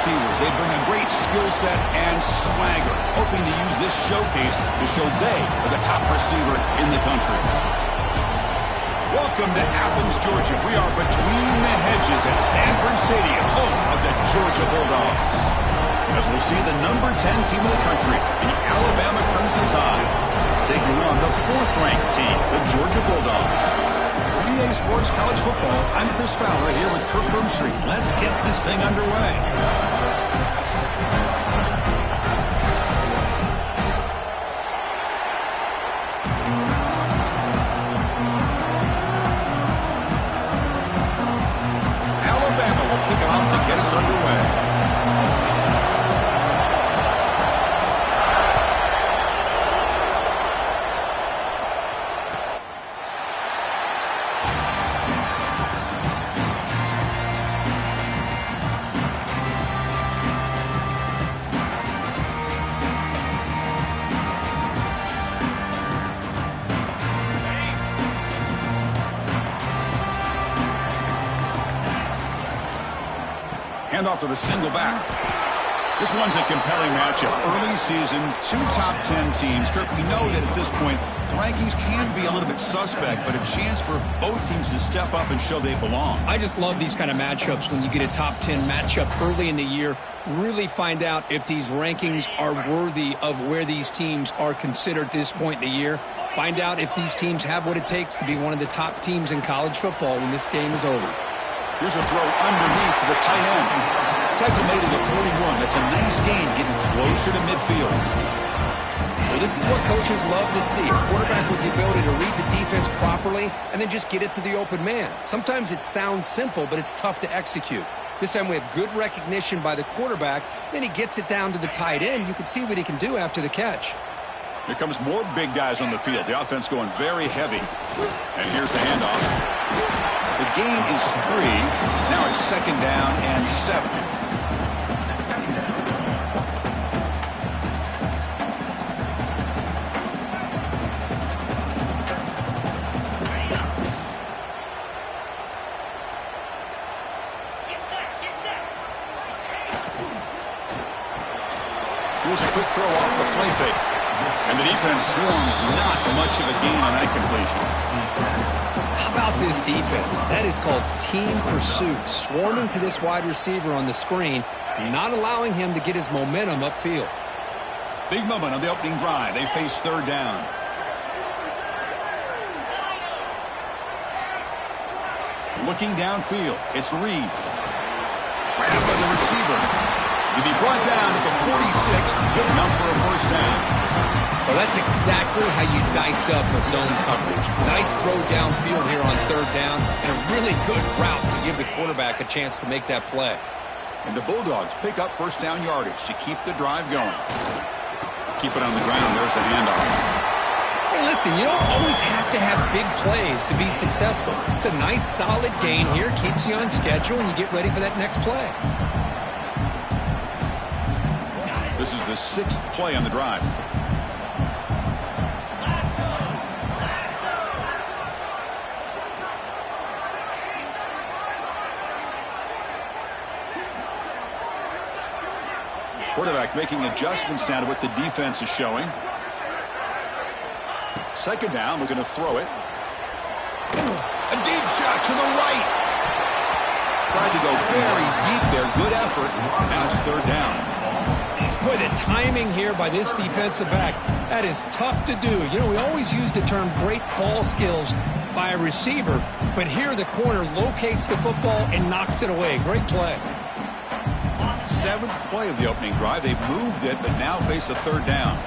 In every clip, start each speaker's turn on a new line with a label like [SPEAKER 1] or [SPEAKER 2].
[SPEAKER 1] receivers. They bring a great skill set and swagger, hoping to use this showcase to show they are the top receiver in the country. Welcome to Athens, Georgia. We are between the hedges at Sanford Stadium, home of the Georgia Bulldogs. As we'll see the number 10 team in the country, the Alabama Crimson Tide, taking on the 4th-ranked team, the Georgia Bulldogs. EA Sports College Football, I'm Chris Fowler here with Kirk Street. Let's get this thing underway. Alabama will kick it off to get us underway. Off to the single back. This one's a compelling matchup. Early season, 2 top 10 teams. Kirk, we know that at this point, the rankings can be a little bit suspect, but a chance for both teams to step up and show they belong.
[SPEAKER 2] I just love these kind of matchups when you get a top 10 matchup early in the year. Really find out if these rankings are worthy of where these teams are considered at this point in the year. Find out if these teams have what it takes to be one of the top teams in college football when this game is over.
[SPEAKER 1] Here's a throw underneath to the tight end. Tackle made at the 41. That's a nice gain, getting closer to midfield.
[SPEAKER 3] Well, this is what coaches love to see. A quarterback with the ability to read the defense properly and then just get it to the open man. Sometimes it sounds simple, but it's tough to execute. This time we have good recognition by the quarterback. Then he gets it down to the tight end. You can see what he can do after the catch.
[SPEAKER 1] Here comes more big guys on the field. The offense going very heavy. And here's the handoff. The gain is 3. Now it's 2nd down and 7. Here's a quick throw off the play fake. And the defense swarms, not much of a gain on that completion.
[SPEAKER 3] How about this defense? That is called team pursuit. Swarming to this wide receiver on the screen, not allowing him to get his momentum upfield.
[SPEAKER 1] Big moment on the opening drive. They face 3rd down. Looking downfield, it's Reed. Grabbed by the receiver. To be brought down at the 46, good enough for a 1st down.
[SPEAKER 3] Well, that's exactly how you dice up a zone coverage. Nice throw downfield here on 3rd down, and a really good route to give the quarterback a chance to make that play.
[SPEAKER 1] And the Bulldogs pick up 1st down yardage to keep the drive going. Keep it on the ground. There's the handoff.
[SPEAKER 3] Hey, listen, you don't always have to have big plays to be successful. It's a nice, solid gain here. Keeps you on schedule, and you get ready for that next play.
[SPEAKER 1] This is the 6th play on the drive. Quarterback making adjustments now to what the defense is showing. 2nd down, we're going to throw it. A deep shot to the right. Tried to go very deep there. Good effort. Now it's 3rd down.
[SPEAKER 2] Boy, the timing here by this defensive back, that is tough to do. You know, we always use the term great ball skills by a receiver, but here the corner locates the football and knocks it away. Great play.
[SPEAKER 1] 7th play of the opening drive. They've moved it, but now face a 3rd down.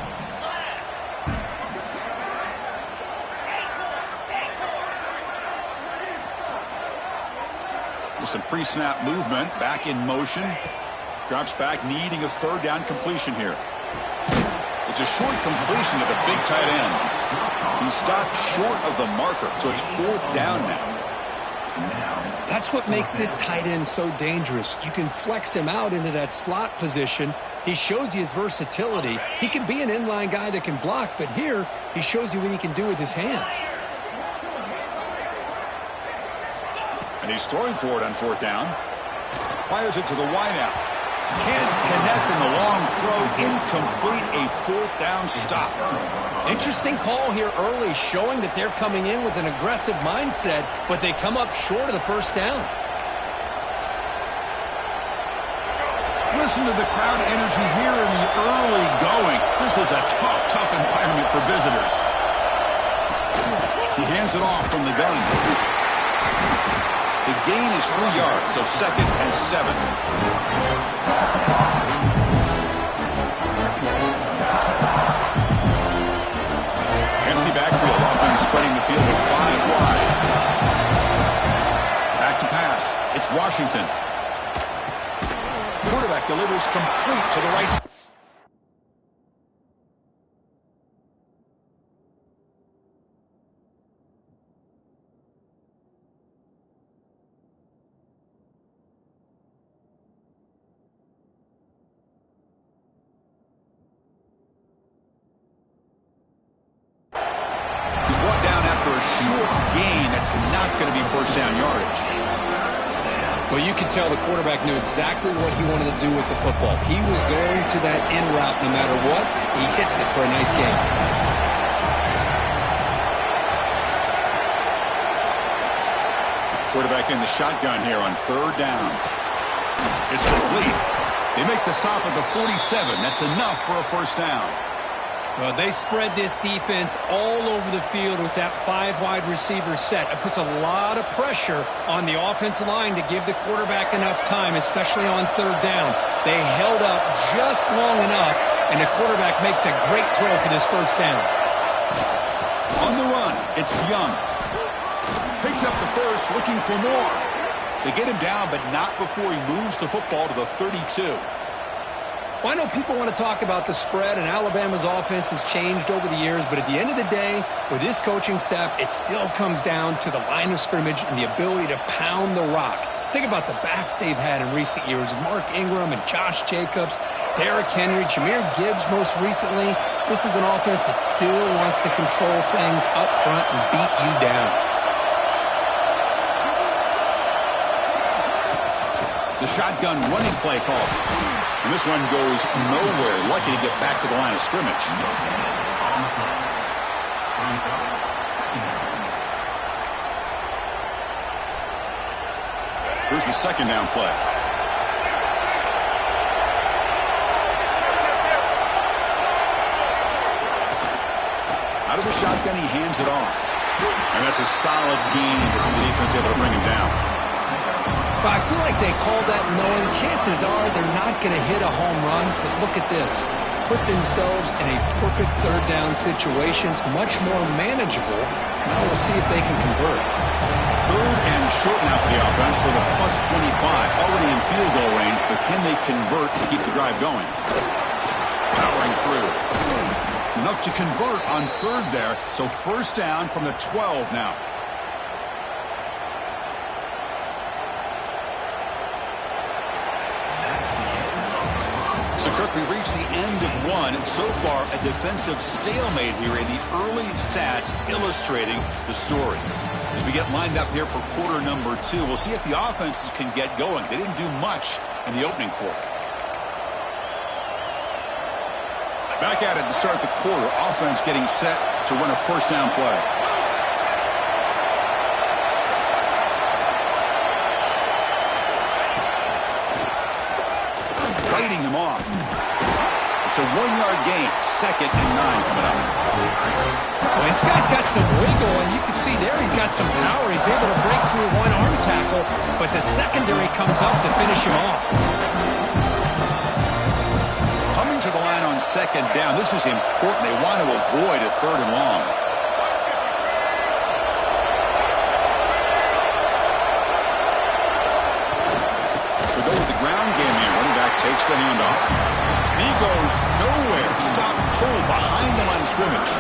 [SPEAKER 1] With some pre-snap movement, back in motion. Drops back, needing a 3rd down completion here. It's a short completion to the big tight end. He stopped short of the marker, so it's 4th down now.
[SPEAKER 2] That's what makes this tight end so dangerous. You can flex him out into that slot position. He shows you his versatility. He can be an inline guy that can block, but here he shows you what he can do with his hands.
[SPEAKER 1] And he's throwing for it on 4th down. Fires it to the wideout. Can't connect in the long throw. Incomplete, a fourth down stop.
[SPEAKER 2] Interesting call here early, showing that they're coming in with an aggressive mindset, but they come up short of the first down.
[SPEAKER 1] Listen to the crowd energy here in the early going. This is a tough environment for visitors. He hands it off from the gun. The gain is 3 yards, so 2nd and 7. Empty backfield, offense spreading the field with 5 wide. Back to pass. It's Washington. Quarterback delivers complete to the right side. He's brought down after a short gain. That's not going to be first down yardage.
[SPEAKER 2] Well, you can tell the quarterback knew exactly what he wanted to do with the football. He was going to that in route no matter what. He hits it for a nice gain.
[SPEAKER 1] Quarterback in the shotgun here on 3rd down. It's complete. They make the stop at the 47. That's enough for a first down.
[SPEAKER 2] Well, they spread this defense all over the field with that 5 wide receiver set. It puts a lot of pressure on the offensive line to give the quarterback enough time, especially on 3rd down. They held up just long enough, and the quarterback makes a great throw for this first down.
[SPEAKER 1] On the run, it's Young. Picks up the first, looking for more. They get him down, but not before he moves the football to the 32.
[SPEAKER 2] Well, I know people want to talk about the spread, and Alabama's offense has changed over the years, but at the end of the day, with this coaching staff, it still comes down to the line of scrimmage and the ability to pound the rock. Think about the backs they've had in recent years. Mark Ingram and Josh Jacobs, Derrick Henry, Jahmyr Gibbs most recently. This is an offense that still wants to control things up front and beat you down.
[SPEAKER 1] The shotgun running play call. And this one goes nowhere. Lucky to get back to the line of scrimmage. Here's the 2nd down play. Out of the shotgun, he hands it off. And that's a solid gain before the defense able to bring him down.
[SPEAKER 2] Well, I feel like they called that knowing chances are they're not going to hit a home run. But look at this. Put themselves in a perfect 3rd down situation. It's much more manageable. Now we'll see if they can convert.
[SPEAKER 1] 3rd and short now for the offense for the +25. Already in field goal range, but can they convert to keep the drive going? Powering through. Enough to convert on 3rd there. So first down from the 12 now. So, Kirk, we reached the end of one. So far, a defensive stalemate here in the early stats illustrating the story. As we get lined up here for quarter number 2, we'll see if the offenses can get going. They didn't do much in the opening quarter. Back at it to start the quarter. Offense getting set to run a first down play. Fighting him off. It's a 1-yard gain. 2nd and 9 coming up.
[SPEAKER 2] Well, this guy's got some wiggle, and you can see there he's got some power. He's able to break through one arm tackle, but the secondary comes up to finish him off.
[SPEAKER 1] Coming to the line on 2nd down. This is important. They want to avoid a 3rd and long. To go with the ground game here. Running back takes the handoff. He goes nowhere. Stop cold behind the line of scrimmage.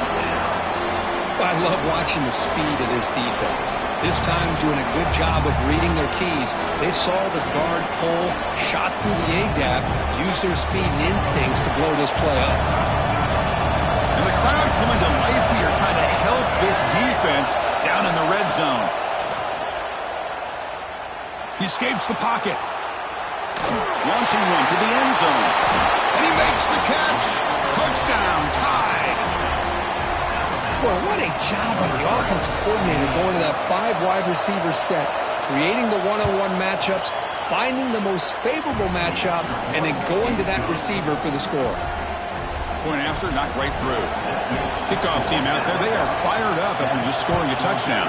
[SPEAKER 2] I love watching the speed of this defense. This time doing a good job of reading their keys. They saw the guard pull, shot through the A-gap, used their speed and instincts to blow this play up.
[SPEAKER 1] And the crowd coming to life here trying to help this defense down in the red zone. He escapes the pocket. Launching one to the end zone. And he makes the catch. Touchdown, tied.
[SPEAKER 2] Boy, what a job by the offensive coordinator going to that 5 wide receiver set, creating the one-on-one matchups, finding the most favorable matchup, and then going to that receiver for the score.
[SPEAKER 1] Point after, knocked right through. Kickoff team out there. They are fired up after just scoring a touchdown.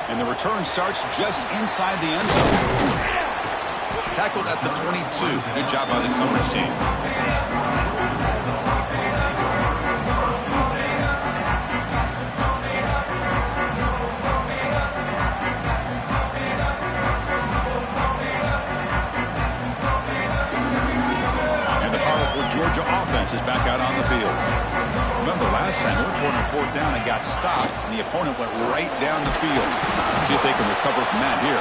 [SPEAKER 1] And the return starts just inside the end zone. Tackled at the 22. Good job by the coverage team. Georgia offense is back out on the field. Remember last time, they were on 4th down and got stopped, and the opponent went right down the field. Let's see if they can recover from that here.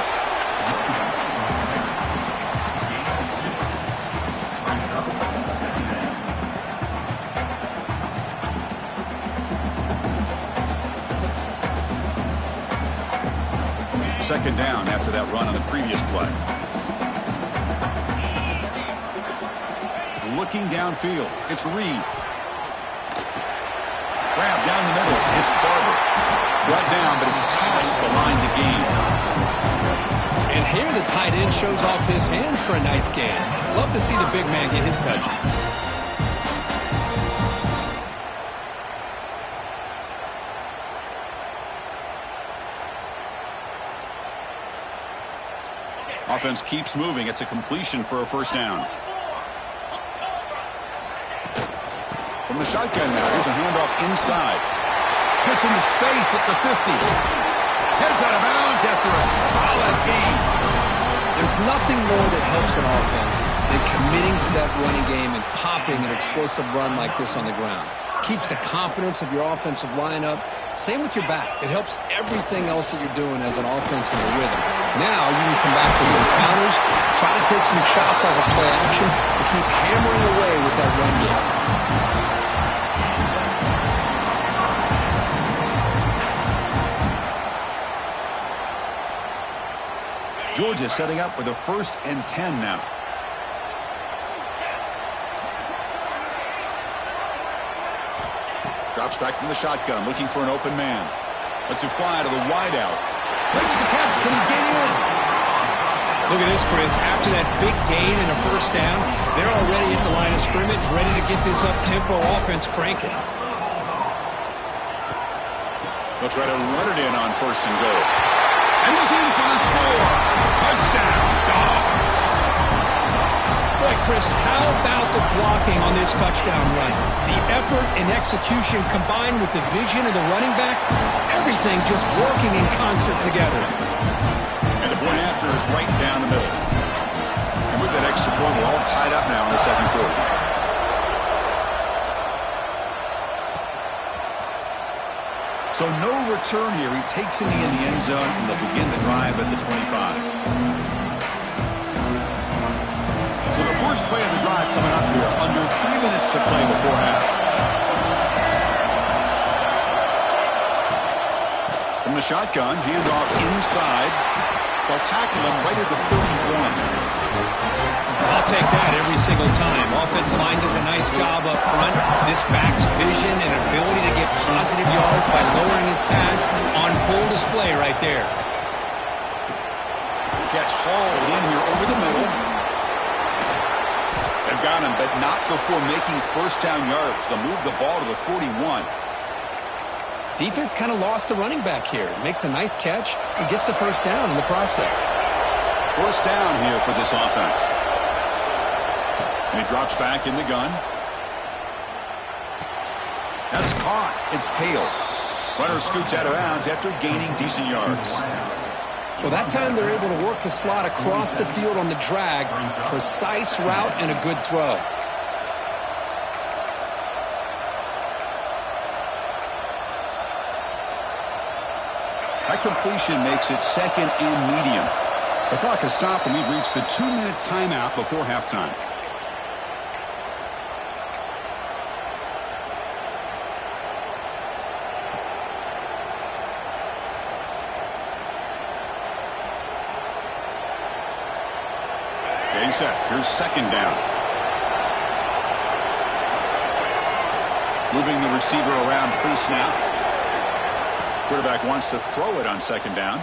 [SPEAKER 1] Second down after that run on the previous play. Looking downfield, it's Reed. Grab down the middle, it's Barber. Brought down, but it's past the line to gain.
[SPEAKER 2] And here the tight end shows off his hands for a nice gain. Love to see the big man get his touches.
[SPEAKER 1] Offense keeps moving. It's a completion for a first down. From the shotgun now, here's a handoff inside. Gets into space at the 50. Heads out of bounds after a solid gain.
[SPEAKER 2] There's nothing more that helps an offense than committing to that running game and popping an explosive run like this on the ground. Keeps the confidence of your offensive lineup. Same with your back. It helps everything else that you're doing as an offense in the rhythm. Now you can come back with some counters, try to take some shots off of play action, and keep hammering away with that run game.
[SPEAKER 1] Georgia setting up with a 1st and 10 now. Drops back from the shotgun, looking for an open man. Lets it fly to the wideout. Makes the catch. Can he get in?
[SPEAKER 2] Look at this, Chris. After that big gain and a first down, they're already at the line of scrimmage, ready to get this up-tempo offense cranking.
[SPEAKER 1] They'll try to run it in on 1st and goal. And he's in for the score. Touchdown, Dogs.
[SPEAKER 2] Boy, Chris, how about the blocking on this touchdown run? The effort and execution combined with the vision of the running back, everything just working in concert together.
[SPEAKER 1] And the point after is right down the middle. And with that extra point, we're all tied up now in the second quarter. So no return here. He takes it in the end zone, and they'll begin the drive at the 25. So the first play of the drive coming up here. Under 3 minutes to play before half. From the shotgun, handoff inside. They'll tackle him right at the 31.
[SPEAKER 2] I'll take that every single time. Offensive line does a nice job up front. This back's vision and ability to get positive yards by lowering his pads on full display right there.
[SPEAKER 1] Catch hauled in here over the middle. They've got him, but not before making first down yards. They'll move the ball to the 41.
[SPEAKER 2] Defense kind of lost a running back here. Makes a nice catch and gets the first down in the process.
[SPEAKER 1] First down here for this offense. And he drops back in the gun. That's caught. It's Hale. Runner scoots out of bounds after gaining decent yards.
[SPEAKER 2] Well, that time they're able to work the slot across the field on the drag. Precise route and a good throw.
[SPEAKER 1] That completion makes it 2nd and medium. The clock has stopped, and we've reached the 2-minute timeout before halftime. Getting set. Here's second down. Moving the receiver around pre-snap. Quarterback wants to throw it on second down.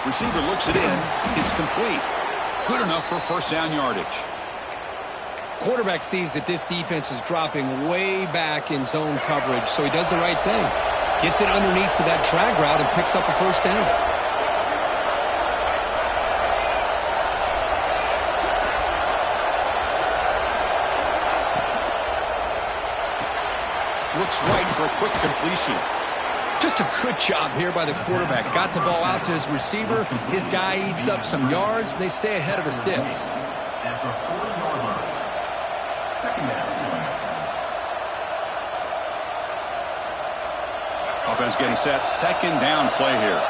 [SPEAKER 1] Receiver looks it in. It's complete. Good enough for first down yardage.
[SPEAKER 2] Quarterback sees that this defense is dropping way back in zone coverage, so he does the right thing. Gets it underneath to that drag route and picks up a first down.
[SPEAKER 1] Looks right for a quick completion.
[SPEAKER 2] Just a good job here by the quarterback. Got the ball out to his receiver. His guy eats up some yards. They stay ahead of the sticks.
[SPEAKER 1] Offense getting set. Second down play here.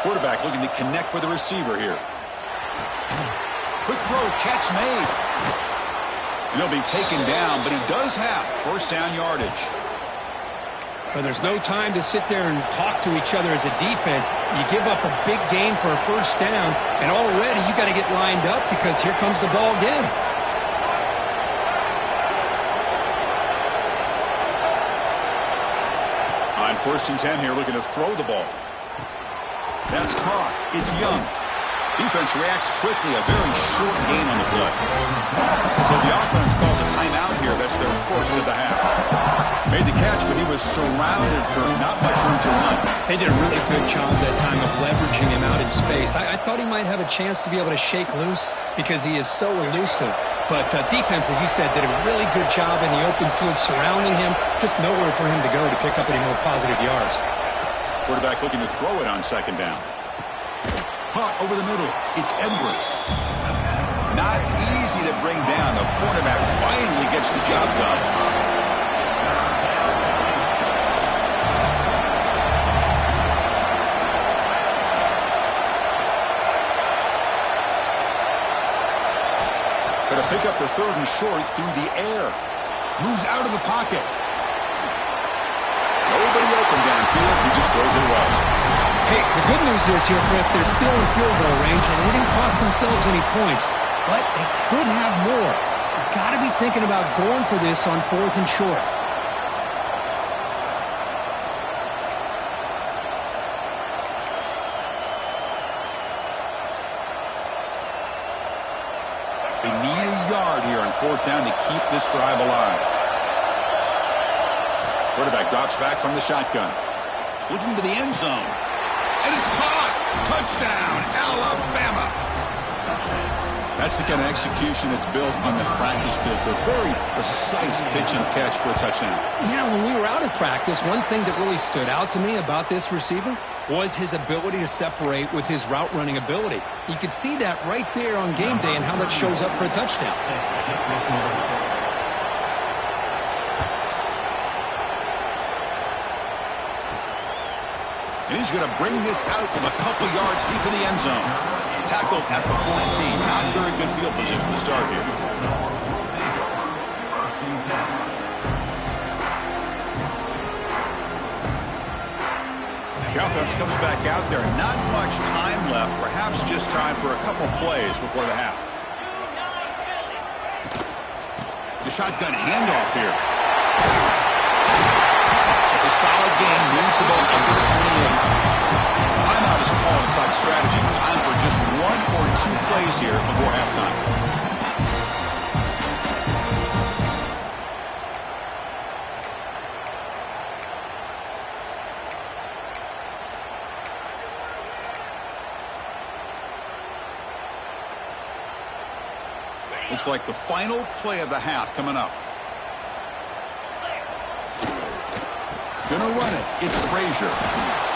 [SPEAKER 1] Quarterback looking to connect with the receiver here. Quick throw, catch made. And he'll be taken down, but he does have first down yardage.
[SPEAKER 2] But there's no time to sit there and talk to each other as a defense. You give up a big gain for a first down, and already you got to get lined up because here comes the ball again.
[SPEAKER 1] On 1st and 10 here, looking to throw the ball. That's caught. It's Young. Defense reacts quickly. A very short gain on the play. So the offense calls a timeout here. That's their first of the half. Made the catch, but he was surrounded for not much room to run.
[SPEAKER 2] They did a really good job that time of leveraging him out in space. I thought he might have a chance to be able to shake loose because he is so elusive. But defense, as you said, did a really good job in the open field surrounding him. Just nowhere for him to go to pick up any more positive yards.
[SPEAKER 1] Quarterback looking to throw it on second down. Caught over the middle. It's Edwards. Not easy to bring down. The quarterback finally gets the job done. Going to pick up the third and short through the air. Moves out of the pocket. Nobody open downfield. He just throws it away.
[SPEAKER 2] Hey, the good news is here, Chris, they're still in field goal range, and they didn't cost themselves any points. But they could have more. They've got to be thinking about going for this on 4th and short.
[SPEAKER 1] They need a yard here on 4th down to keep this drive alive. Quarterback drops back from the shotgun. Looking to the end zone. And it's caught. Touchdown, Alabama. That's the kind of execution that's built on the practice field. A very precise pitch and catch for a touchdown.
[SPEAKER 2] Yeah, when we were out at practice, one thing that really stood out to me about this receiver was his ability to separate with his route running ability. You could see that right there on game day and how that shows up for a touchdown.
[SPEAKER 1] And he's going to bring this out from a couple yards deep in the end zone. Tackled at the 14. Not very good field position to start here. The offense comes back out there. Not much time left. Perhaps just time for a couple plays before the half. The shotgun handoff here. It's a solid gain. Moves the ball up to the 28. Timeout is called to talk strategy. Time for just 1 or 2 plays here before halftime. Looks like the final play of the half coming up. Gonna run it. It's Frazier.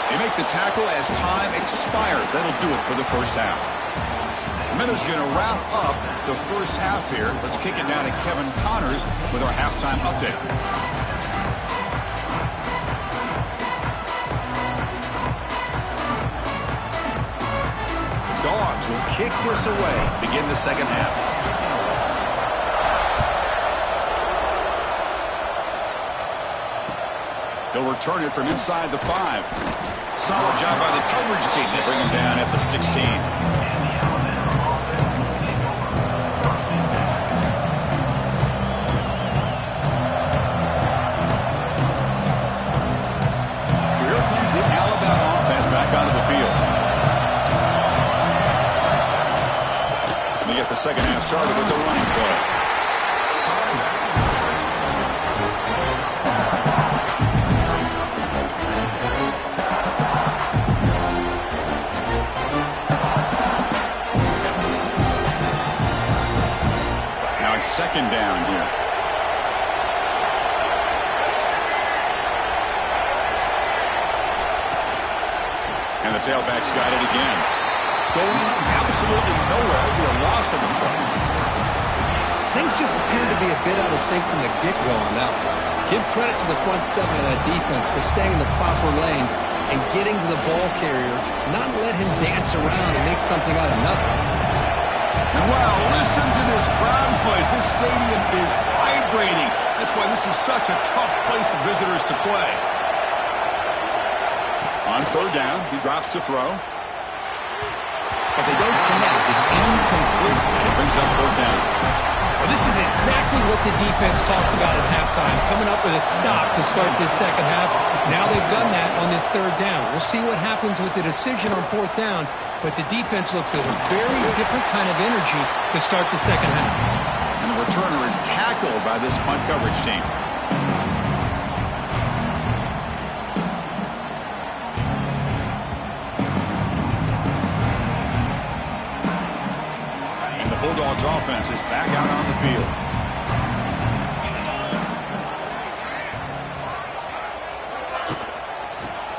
[SPEAKER 1] They make the tackle as time expires. That'll do it for the first half. Minutes gonna wrap up the first half here. Let's kick it down to Kevin Connors with our halftime update. kick this away to begin the second half. He'll return it from inside the 5. Solid job by the coverage team to bring him down at the 16. Here comes the Alabama offense back onto the field. We get the second half started with the running play. Second down here. And the tailback's got it again. Going absolutely nowhere. It'll be a loss of the play.
[SPEAKER 3] Things just appear to be a bit out of sync from the get-go on that one. Give credit to the front 7 of that defense for staying in the proper lanes and getting to the ball carrier, not let him dance around and make something out of nothing.
[SPEAKER 1] And wow, listen to this crowd noise. This stadium is vibrating. That's why this is such a tough place for visitors to play. On third down, he drops to throw. But they don't connect. It's incomplete. And it brings up fourth down.
[SPEAKER 2] Well, this is exactly what the defense talked about at halftime, coming up with a stop to start this second half. Now they've done that on this third down. We'll see what happens with the decision on fourth down, but the defense looks at a very different kind of energy to start the second half.
[SPEAKER 1] And the returner is tackled by this punt coverage team. Bulldogs offense is back out on the field.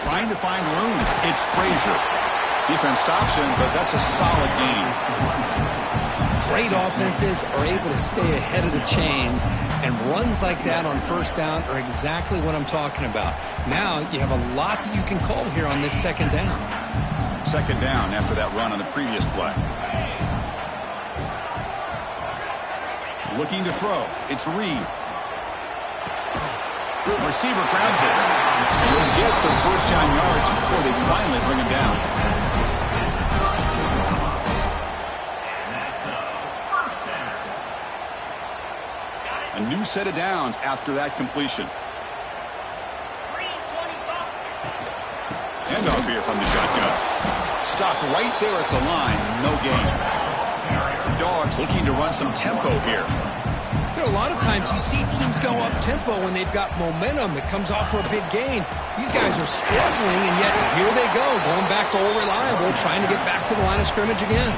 [SPEAKER 1] Trying to find room. It's Frazier. Defense stops him, but that's a solid gain.
[SPEAKER 2] Great offenses are able to stay ahead of the chains, and runs like that on first down are exactly what I'm talking about. Now you have a lot that you can call here on this second down.
[SPEAKER 1] Second down after that run on the previous play. Looking to throw. It's Reed. Receiver grabs it. And he'll get the first down yards before they finally bring him down. A new set of downs after that completion. Handoff here from the shotgun. Stopped right there at the line. No gain. Dogs looking to run some tempo here.
[SPEAKER 2] You know, a lot of times you see teams go up tempo when they've got momentum that comes off for a big gain. These guys are struggling, and yet here they go, going back to old reliable, trying to get back to the line of scrimmage again.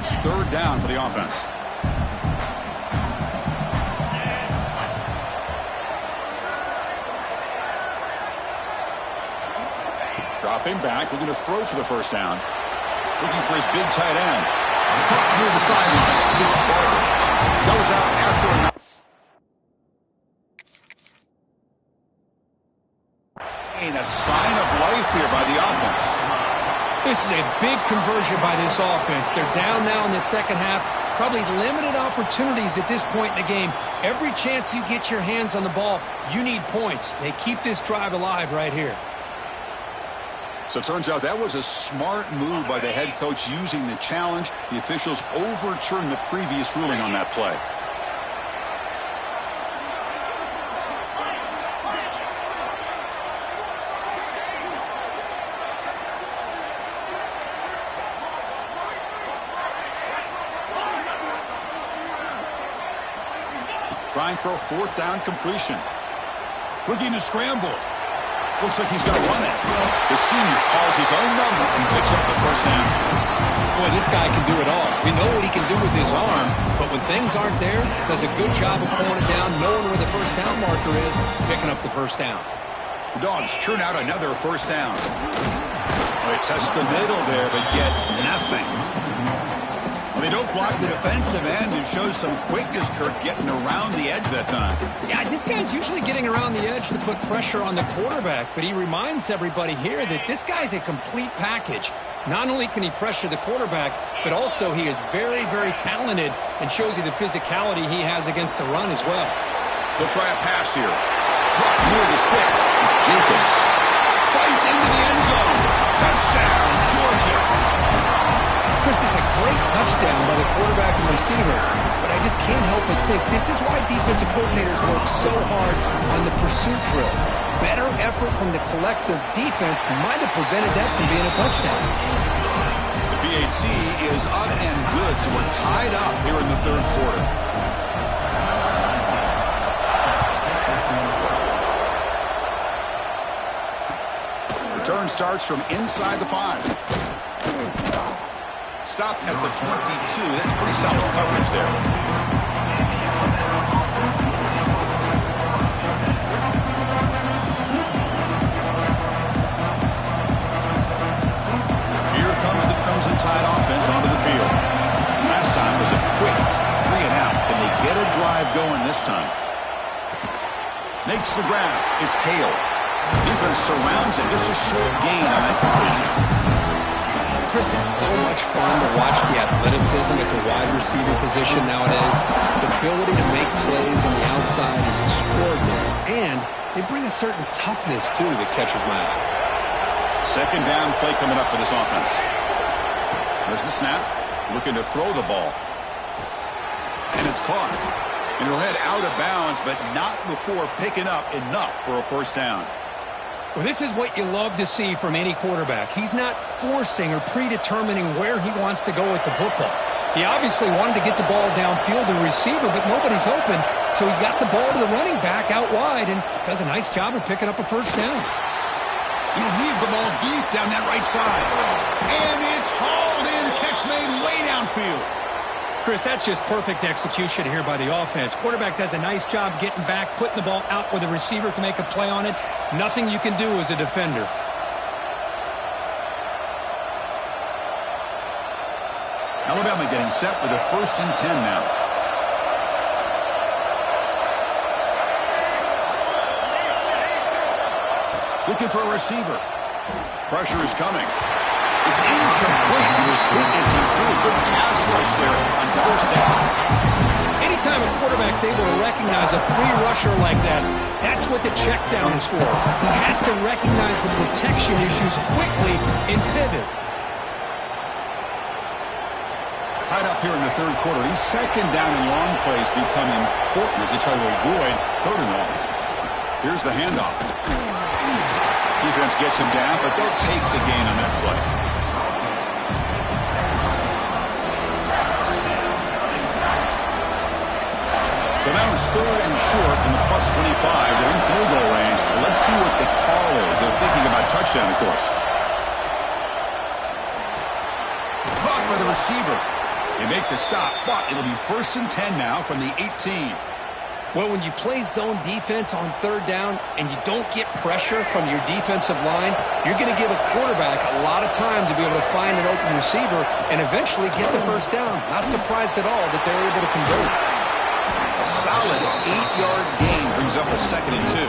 [SPEAKER 1] It's third down for the offense. Dropping back, looking to throw for the first down. Looking for his big tight end. Near the sideline. It's Barber. Goes out after another. And a sign of life here by the offense.
[SPEAKER 2] This is a big conversion by this offense. They're down now in the second half. Probably limited opportunities at this point in the game. Every chance you get your hands on the ball, you need points. They keep this drive alive right here.
[SPEAKER 1] So it turns out that was a smart move by the head coach using the challenge. The officials overturned the previous ruling on that play. Trying for a fourth down completion. Looking to scramble. Looks like he's going to run it. The senior calls his own number and picks up the first down.
[SPEAKER 2] Boy, this guy can do it all. We know what he can do with his arm, but when things aren't there, does a good job of pulling it down, knowing where the first down marker is, picking up the first down.
[SPEAKER 1] The Dogs churn out another first down. They test the middle there, but get nothing. They don't block the defensive end and show some quickness, Kirk, getting around the edge that time.
[SPEAKER 2] Yeah, this guy's usually getting around the edge to put pressure on the quarterback, but he reminds everybody here that this guy's a complete package. Not only can he pressure the quarterback, but also he is very, very talented and shows you the physicality he has against the run as well.
[SPEAKER 1] They'll try a pass here. Caught near the sticks. It's Jenkins. Fights into the end zone. Touchdown, Georgia.
[SPEAKER 2] Chris, is a great touchdown by the quarterback and receiver, but I just can't help but think this is why defensive coordinators work so hard on the pursuit drill. Better effort from the collective defense might have prevented that from being a touchdown.
[SPEAKER 1] The PAT is up and good, so we're tied up here in the third quarter. Return starts from inside the 5. Stop at the 22. That's pretty solid coverage there. Here comes the Crimson Tide offense onto the field. Last time was a quick 3 and out. Can they get a drive going this time? Makes the grab. It's Hale. Defense surrounds him. Just a short gain on that completion.
[SPEAKER 2] Chris, it's so much fun to watch the athleticism at the wide receiver position nowadays. The ability to make plays on the outside is extraordinary. And they bring a certain toughness, too, that catches my eye.
[SPEAKER 1] Second down play coming up for this offense. There's the snap. Looking to throw the ball. And it's caught. And he'll head out of bounds, but not before picking up enough for a first down.
[SPEAKER 2] Well, this is what you love to see from any quarterback. He's not forcing or predetermining where he wants to go with the football. He obviously wanted to get the ball downfield to the receiver, but nobody's open, so he got the ball to the running back out wide and does a nice job of picking up a first down.
[SPEAKER 1] He'll leave the ball deep down that right side. And it's hauled in. Catch made way downfield.
[SPEAKER 2] Chris, that's just perfect execution here by the offense. Quarterback does a nice job getting back, putting the ball out where the receiver can make a play on it. Nothing you can do as a defender.
[SPEAKER 1] Alabama getting set with a 1st and 10 now. Looking for a receiver. Pressure is coming. It's incomplete. He was hit as he threw a good pass rush there on 1st down.
[SPEAKER 2] Anytime a quarterback's able to recognize a free rusher like that, that's what the check down is for. He has to recognize the protection issues quickly and pivot.
[SPEAKER 1] Tied up here in the third quarter. These second down and long plays become important as they try to avoid 3rd and long. Here's the handoff. Defense gets him down, but they'll take the gain on that play. So now it's 3rd and short from the +25. They're in field goal range. Well, let's see what the call is. They're thinking about touchdown, of course. Caught by the receiver. They make the stop, but it'll be 1st and 10 now from the 18.
[SPEAKER 2] Well, when you play zone defense on 3rd down and you don't get pressure from your defensive line, you're going to give a quarterback a lot of time to be able to find an open receiver and eventually get the first down. Not surprised at all that they're able to convert.
[SPEAKER 1] A solid 8-yard gain brings up a 2nd and 2.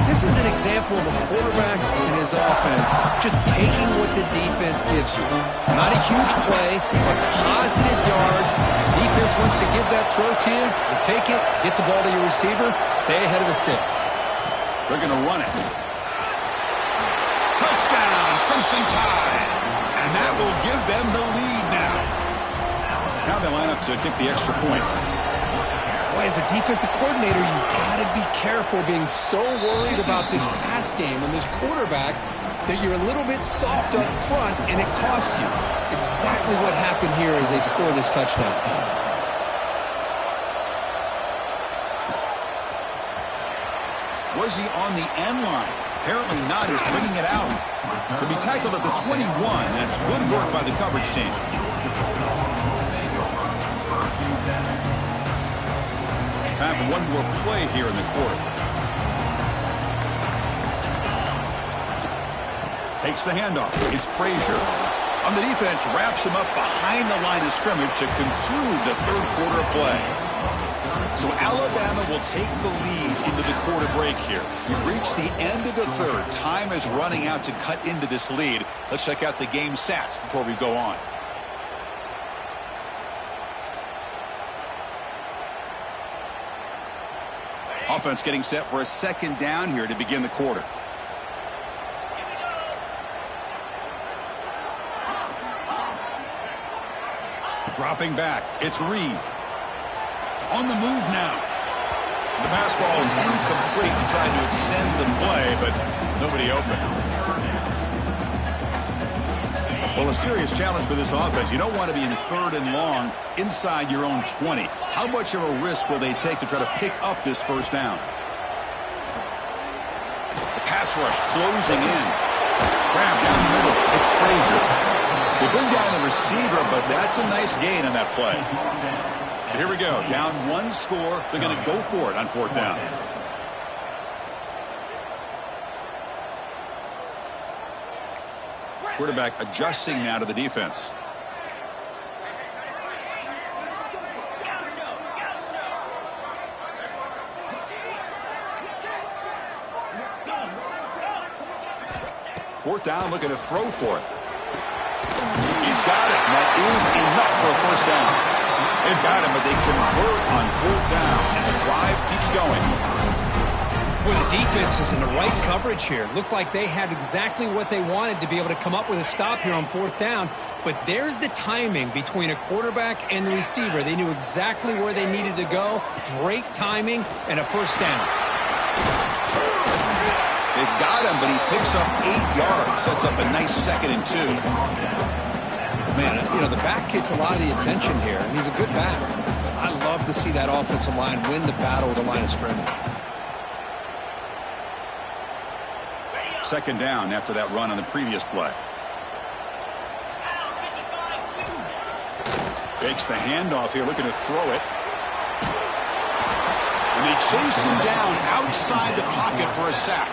[SPEAKER 2] This is an example of a quarterback and his offense just taking what the defense gives you. Not a huge play, but positive yards. Defense wants to give that throw to you. You take it, get the ball to your receiver, stay ahead of the sticks.
[SPEAKER 1] They're going to run it. Touchdown, Crimson Tide. And that will give them the lead now. Now they line up to kick the extra point.
[SPEAKER 2] Boy, as a defensive coordinator, you've got to be careful being so worried about this pass game and this quarterback that you're a little bit soft up front and it costs you. It's exactly what happened here as they score this touchdown.
[SPEAKER 1] Was he on the end line? Apparently not. He's bringing it out. He'll be tackled at the 21. That's good work by the coverage team. Time for one more play here in the quarter. Takes the handoff. It's Frazier. on the defense, wraps him up behind the line of scrimmage to conclude the third quarter of play. So Alabama will take the lead into the quarter break here. We've reached the end of the third. Time is running out to cut into this lead. Let's check out the game stats before we go on. Offense getting set for a second down here to begin the quarter. Dropping back, it's Reed. On the move now. The pass ball is incomplete. He tried to extend the play, but nobody open. Well, a serious challenge for this offense. You don't want to be in third and long inside your own 20. How much of a risk will they take to try to pick up this first down? The pass rush closing in. Grab down the middle. It's Frazier. They bring down the receiver, but that's a nice gain on that play. So here we go. Down one score. They're going to go for it on fourth down. Quarterback adjusting now to the defense. Fourth down, looking to throw for it. He's got it, and that is enough for a first down. They've got him, but they convert on fourth down, and the drive keeps going.
[SPEAKER 2] Well, the defense is in the right coverage here. Looked like they had exactly what they wanted to be able to come up with a stop here on fourth down. But there's the timing between a quarterback and the receiver. They knew exactly where they needed to go. Great timing and a first down.
[SPEAKER 1] They've got him, but he picks up 8 yards. Sets up a nice 2nd and 2.
[SPEAKER 2] Man, you know, the back gets a lot of the attention here, and he's a good back. I love to see that offensive line win the battle with the line of scrimmage.
[SPEAKER 1] Second down after that run on the previous play. Fakes the handoff here, looking to throw it. And they chase him down outside the pocket for a sack.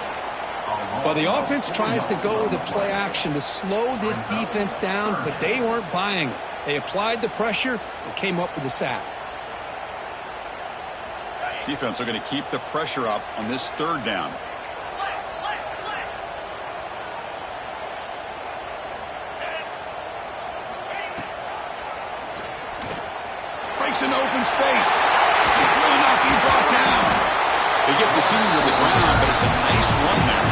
[SPEAKER 2] Well, the offense tries to go with the play action to slow this defense down, but they weren't buying it. They applied the pressure and came up with the sack.
[SPEAKER 1] Defense are going to keep the pressure up on this third down. Breaks an open space. It will not be brought down. They get the senior to the ground, but it's a nice run there.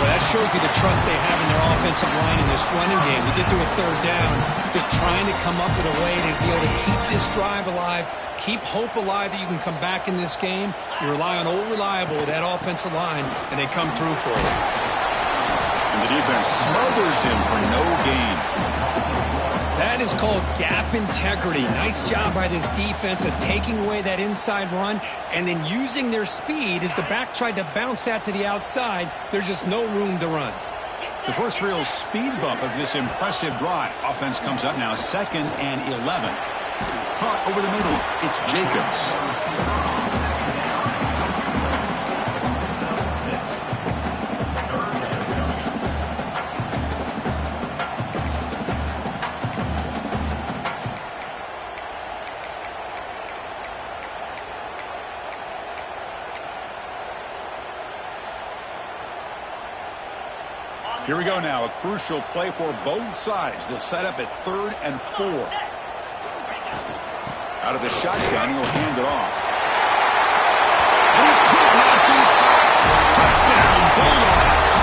[SPEAKER 2] Well, that shows you the trust they have in their offensive line in this running game. You get to a third down, just trying to come up with a way to be able to keep this drive alive, keep hope alive that you can come back in this game. You rely on Old Reliable with that offensive line, and they come through for you.
[SPEAKER 1] And the defense smothers him for no gain.
[SPEAKER 2] That is called gap integrity. Nice job by this defense of taking away that inside run and then using their speed as the back tried to bounce that to the outside. There's just no room to run.
[SPEAKER 1] The first real speed bump of this impressive drive. Offense comes up now 2nd and 11. Caught over the middle. It's Jacobs. Here we go now, a crucial play for both sides. They'll set up at 3rd and 4. Out of the shotgun, he'll hand it off. He could not be stopped. Touchdown, Bulldogs.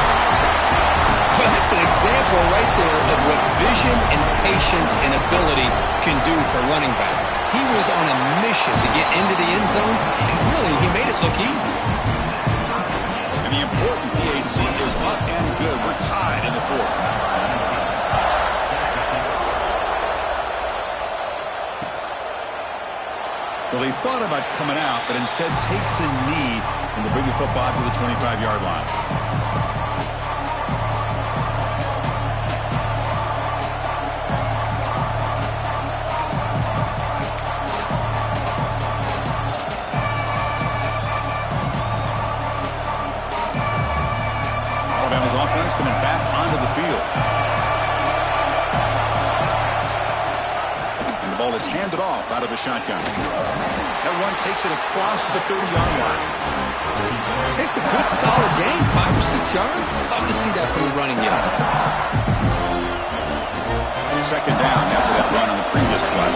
[SPEAKER 2] Well, that's an example right there of what vision and patience and ability can do for a running back. He was on a mission to get into the end zone, and really, he made it look easy.
[SPEAKER 1] And the important PAT is up and good. We're tied in the 4th. Well, he thought about coming out, but instead takes a knee and to bring the football to the 25-yard line. Alabama's offense coming back onto the field. football is handed off out of the shotgun. That run takes it across the 30-yard line.
[SPEAKER 2] It's a good, solid game. 5 or 6 yards. Love to see that from the running unit.
[SPEAKER 1] Second down after that run on the previous play.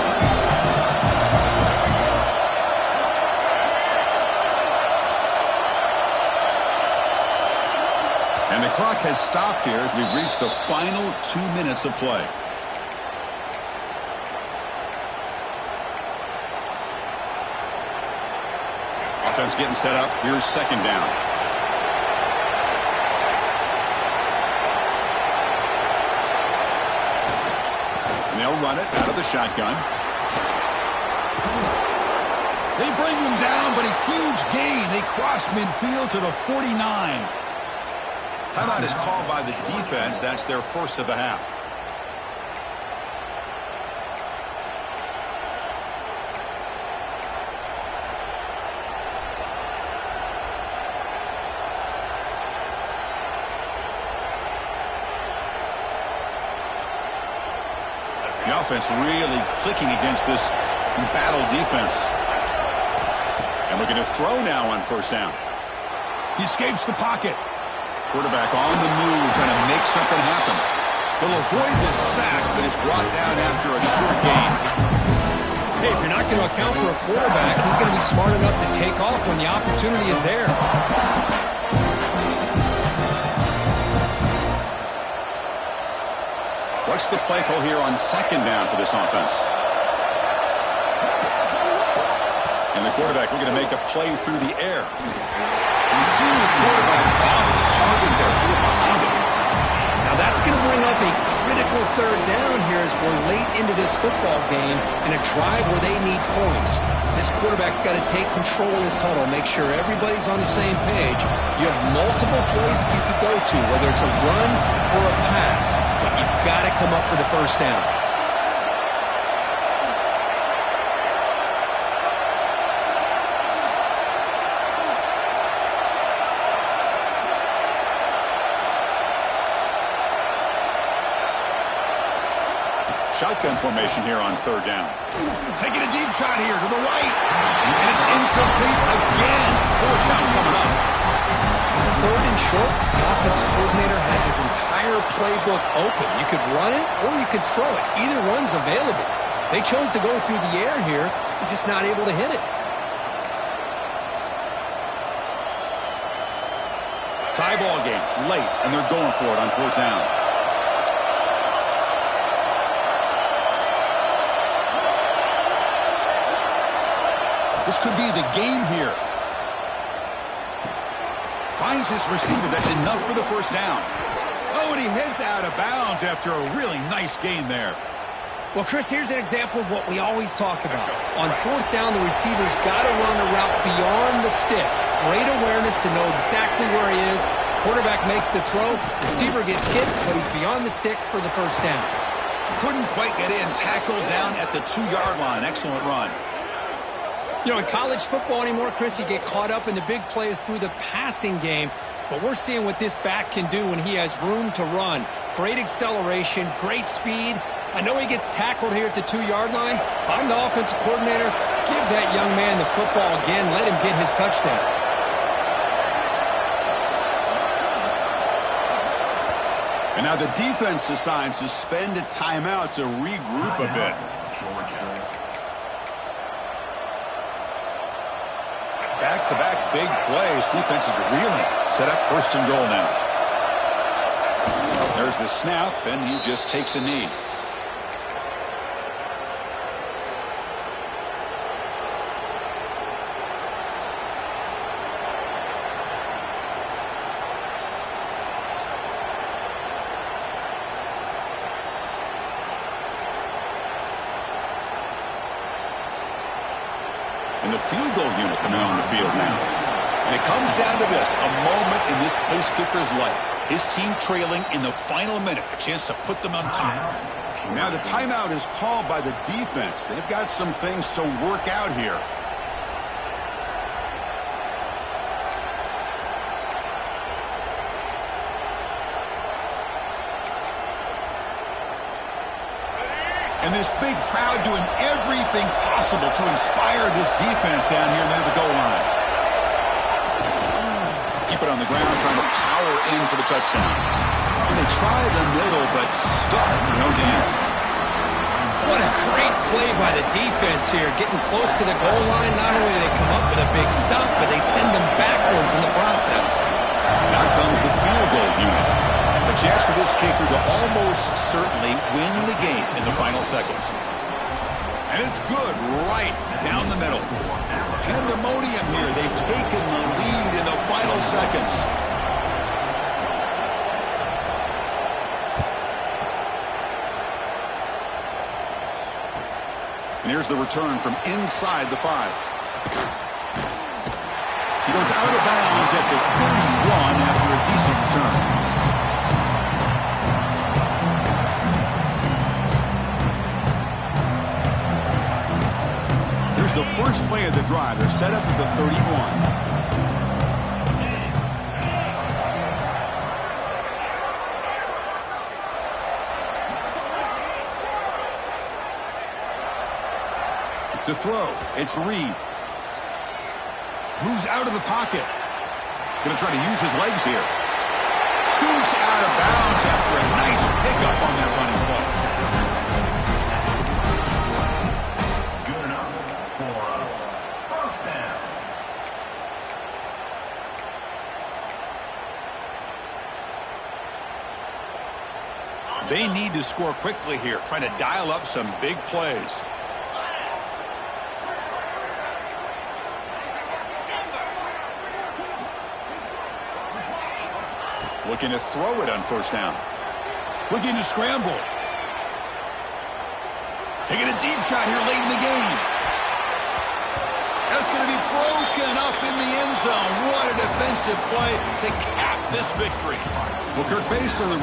[SPEAKER 1] And the clock has stopped here as we've reached the final 2 minutes of play. Offense getting set up. Here's second down. And they'll run it out of the shotgun. They bring him down, but a huge gain. They cross midfield to the 49. Timeout is called by the defense. That's their first of the half. The offense really clicking against this battle defense. And looking to throw now on first down. He escapes the pocket. Quarterback on the move, trying to make something happen. They'll avoid this sack, but is brought down after a short gain.
[SPEAKER 2] Hey, if you're not going to account for a quarterback, he's going to be smart enough to take off when the opportunity is there.
[SPEAKER 1] What's the play call here on second down for this offense? And the quarterback looking to make a play through the air. You see the quarterback off target there, behind him.
[SPEAKER 2] Now that's going to bring up a critical third down here as we're late into this football game in a drive where they need points. This quarterback's got to take control of this huddle, make sure everybody's on the same page. You have multiple plays that you could go to, whether it's a run or a pass, but you've got to come up with a first down.
[SPEAKER 1] Shotgun formation here on third down. Taking a deep shot here to the right. And it's incomplete again. Fourth down coming up.
[SPEAKER 2] On third and short, the offensive coordinator has his entire playbook open. You could run it or you could throw it. Either one's available. They chose to go through the air here. They're just not able to hit it.
[SPEAKER 1] Tie ball game late, and they're going for it on fourth down. This could be the game here. Finds his receiver. That's enough for the first down. Oh, and he heads out of bounds after a really nice gain there.
[SPEAKER 2] Well, Chris, here's an example of what we always talk about. On fourth down, the receiver's got to run a route beyond the sticks. Great awareness to know exactly where he is. Quarterback makes the throw. Receiver gets hit, but he's beyond the sticks for the first down.
[SPEAKER 1] Couldn't quite get in. Tackled down at the 2-yard line. Excellent run.
[SPEAKER 2] You know, in college football anymore, Chris, you get caught up in the big plays through the passing game. But we're seeing what this back can do when he has room to run. Great acceleration, great speed. I know he gets tackled here at the 2-yard line. If I'm the offensive coordinator, give that young man the football again. Let him get his touchdown.
[SPEAKER 1] And now the defense decides to spend a timeout to regroup a bit. Back-to-back big plays. Defense is reeling. Set up first and goal now. There's the snap, and he just takes a knee. And the field goal unit coming on the field now. And it comes down to this, a moment in this place kicker's life. His team trailing in the final minute, a chance to put them on top. Now the timeout is called by the defense. They've got some things to work out here. And And this big crowd doing everything possible to inspire this defense down here near the goal line. Keep it on the ground, trying to power in for the touchdown. And they try the middle, but stuck for no gain.
[SPEAKER 2] What a great play by the defense here. Getting close to the goal line, not only do they come up with a big stop, but they send them backwards in the process.
[SPEAKER 1] Now comes the field goal unit. A chance for this kicker to almost certainly win the game in the final seconds. And it's good right down the middle. Pandemonium here. They've taken the lead in the final seconds. And here's the return from inside the 5. He goes out of bounds at the 31 after a decent return. Here's the first play of the drive. They're set up at the 31. To throw, it's Reed. Moves out of the pocket. Going to try to use his legs here. Scoots out of bounds after a nice pickup on that running play.
[SPEAKER 4] Good enough for a first down.
[SPEAKER 1] They need to score quickly here, trying to dial up some big plays. Looking to throw it on first down. Looking to scramble. Taking a deep shot here late in the game. That's going to be broken up in the end zone. What a defensive play to cap this victory. Well, Kirk, based on the